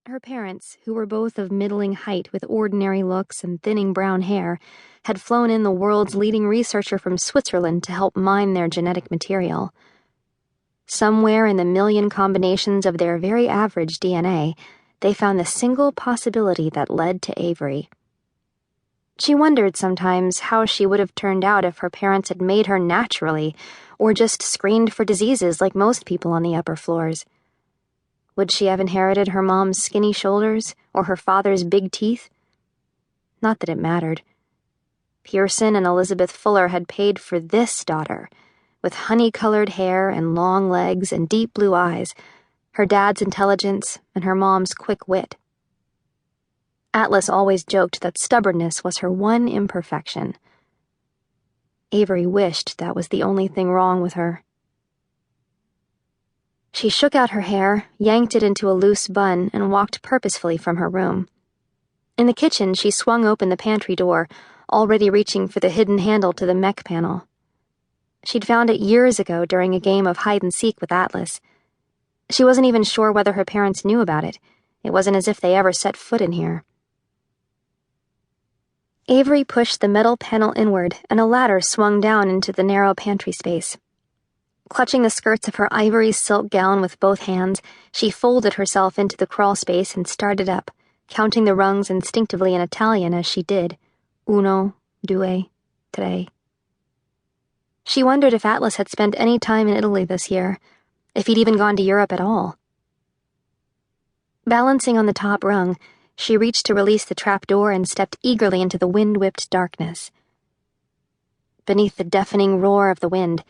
Her parents, who were both of middling height with ordinary looks and thinning brown hair, had flown in the world's leading researcher from Switzerland to help mine their genetic material. Somewhere in the million combinations of their very average DNA, they found the single possibility that led to Avery. She wondered sometimes how she would have turned out if her parents had made her naturally, or just screened for diseases like most people on the upper floors. Would she have inherited her mom's skinny shoulders or her father's big teeth? Not that it mattered. Pearson and Elizabeth Fuller had paid for this daughter, with honey-colored hair and long legs and deep blue eyes, her dad's intelligence and her mom's quick wit. Atlas always joked that stubbornness was her one imperfection. Avery wished that was the only thing wrong with her. She shook out her hair, yanked it into a loose bun, and walked purposefully from her room. In the kitchen, she swung open the pantry door, already reaching for the hidden handle to the mech panel. She'd found it years ago during a game of hide-and-seek with Atlas. She wasn't even sure whether her parents knew about it. It wasn't as if they ever set foot in here. Avery pushed the metal panel inward, and a ladder swung down into the narrow pantry space. Clutching the skirts of her ivory silk gown with both hands, she folded herself into the crawl space and started up, counting the rungs instinctively in Italian as she did. Uno, due, tre. She wondered if Atlas had spent any time in Italy this year, if he'd even gone to Europe at all. Balancing on the top rung, she reached to release the trap door and stepped eagerly into the wind-whipped darkness. Beneath the deafening roar of the wind,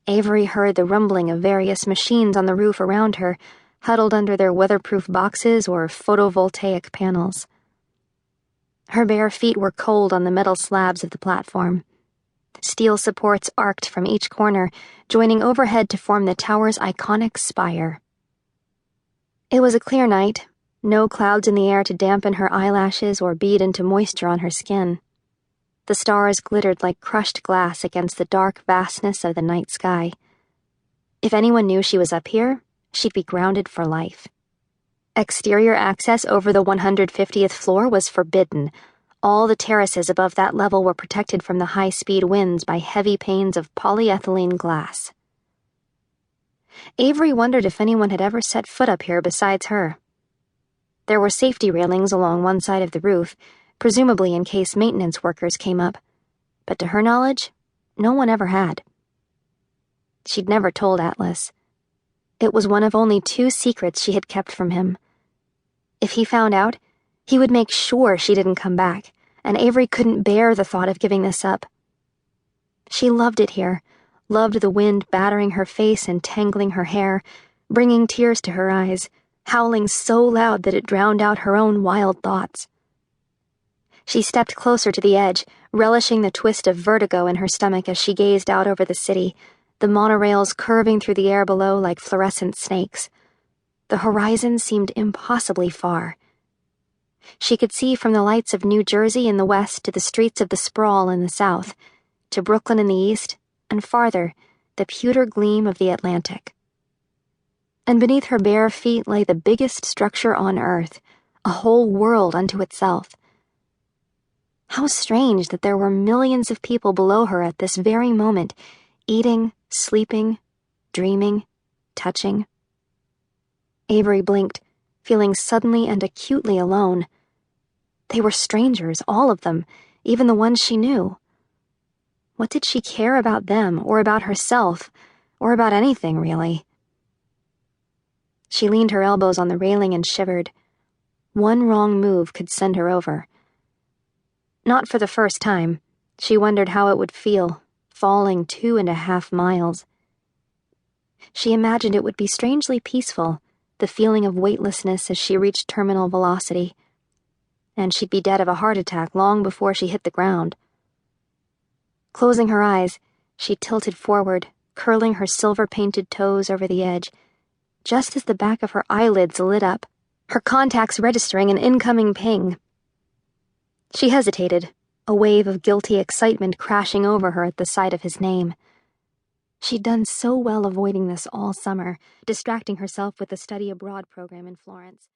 Avery heard the rumbling of various machines on the roof around her, huddled under their weatherproof boxes or photovoltaic panels. Her bare feet were cold on the metal slabs of the platform. Steel supports arced from each corner, joining overhead to form the tower's iconic spire. It was a clear night, no clouds in the air to dampen her eyelashes or bead into moisture on her skin. The stars glittered like crushed glass against the dark vastness of the night sky. If anyone knew she was up here, she'd be grounded for life. Exterior access over the 150th floor was forbidden. All the terraces above that level were protected from the high-speed winds by heavy panes of polyethylene glass. Avery wondered if anyone had ever set foot up here besides her. There were safety railings along one side of the roof, presumably in case maintenance workers came up, but to her knowledge, no one ever had. She'd never told Atlas. It was one of only 2 secrets she had kept from him. If he found out, he would make sure she didn't come back, and Avery couldn't bear the thought of giving this up. She loved it here, loved the wind battering her face and tangling her hair, bringing tears to her eyes, howling so loud that it drowned out her own wild thoughts. She stepped closer to the edge, relishing the twist of vertigo in her stomach as she gazed out over the city, the monorails curving through the air below like fluorescent snakes. The horizon seemed impossibly far. She could see from the lights of New Jersey in the west to the streets of the sprawl in the south, to Brooklyn in the east, and farther, the pewter gleam of the Atlantic. And beneath her bare feet lay the biggest structure on Earth, a whole world unto itself. How strange that there were millions of people below her at this very moment, eating, sleeping, dreaming, touching. Avery blinked, feeling suddenly and acutely alone. They were strangers, all of them, even the ones she knew. What did she care about them, or about herself, or about anything, really? She leaned her elbows on the railing and shivered. One wrong move could send her over. Not for the first time, she wondered how it would feel, falling 2.5 miles. She imagined it would be strangely peaceful, the feeling of weightlessness as she reached terminal velocity. And she'd be dead of a heart attack long before she hit the ground. Closing her eyes, she tilted forward, curling her silver-painted toes over the edge, just as the back of her eyelids lit up, her contacts registering an incoming ping. She hesitated, a wave of guilty excitement crashing over her at the sight of his name. She'd done so well avoiding this all summer, distracting herself with the study abroad program in Florence.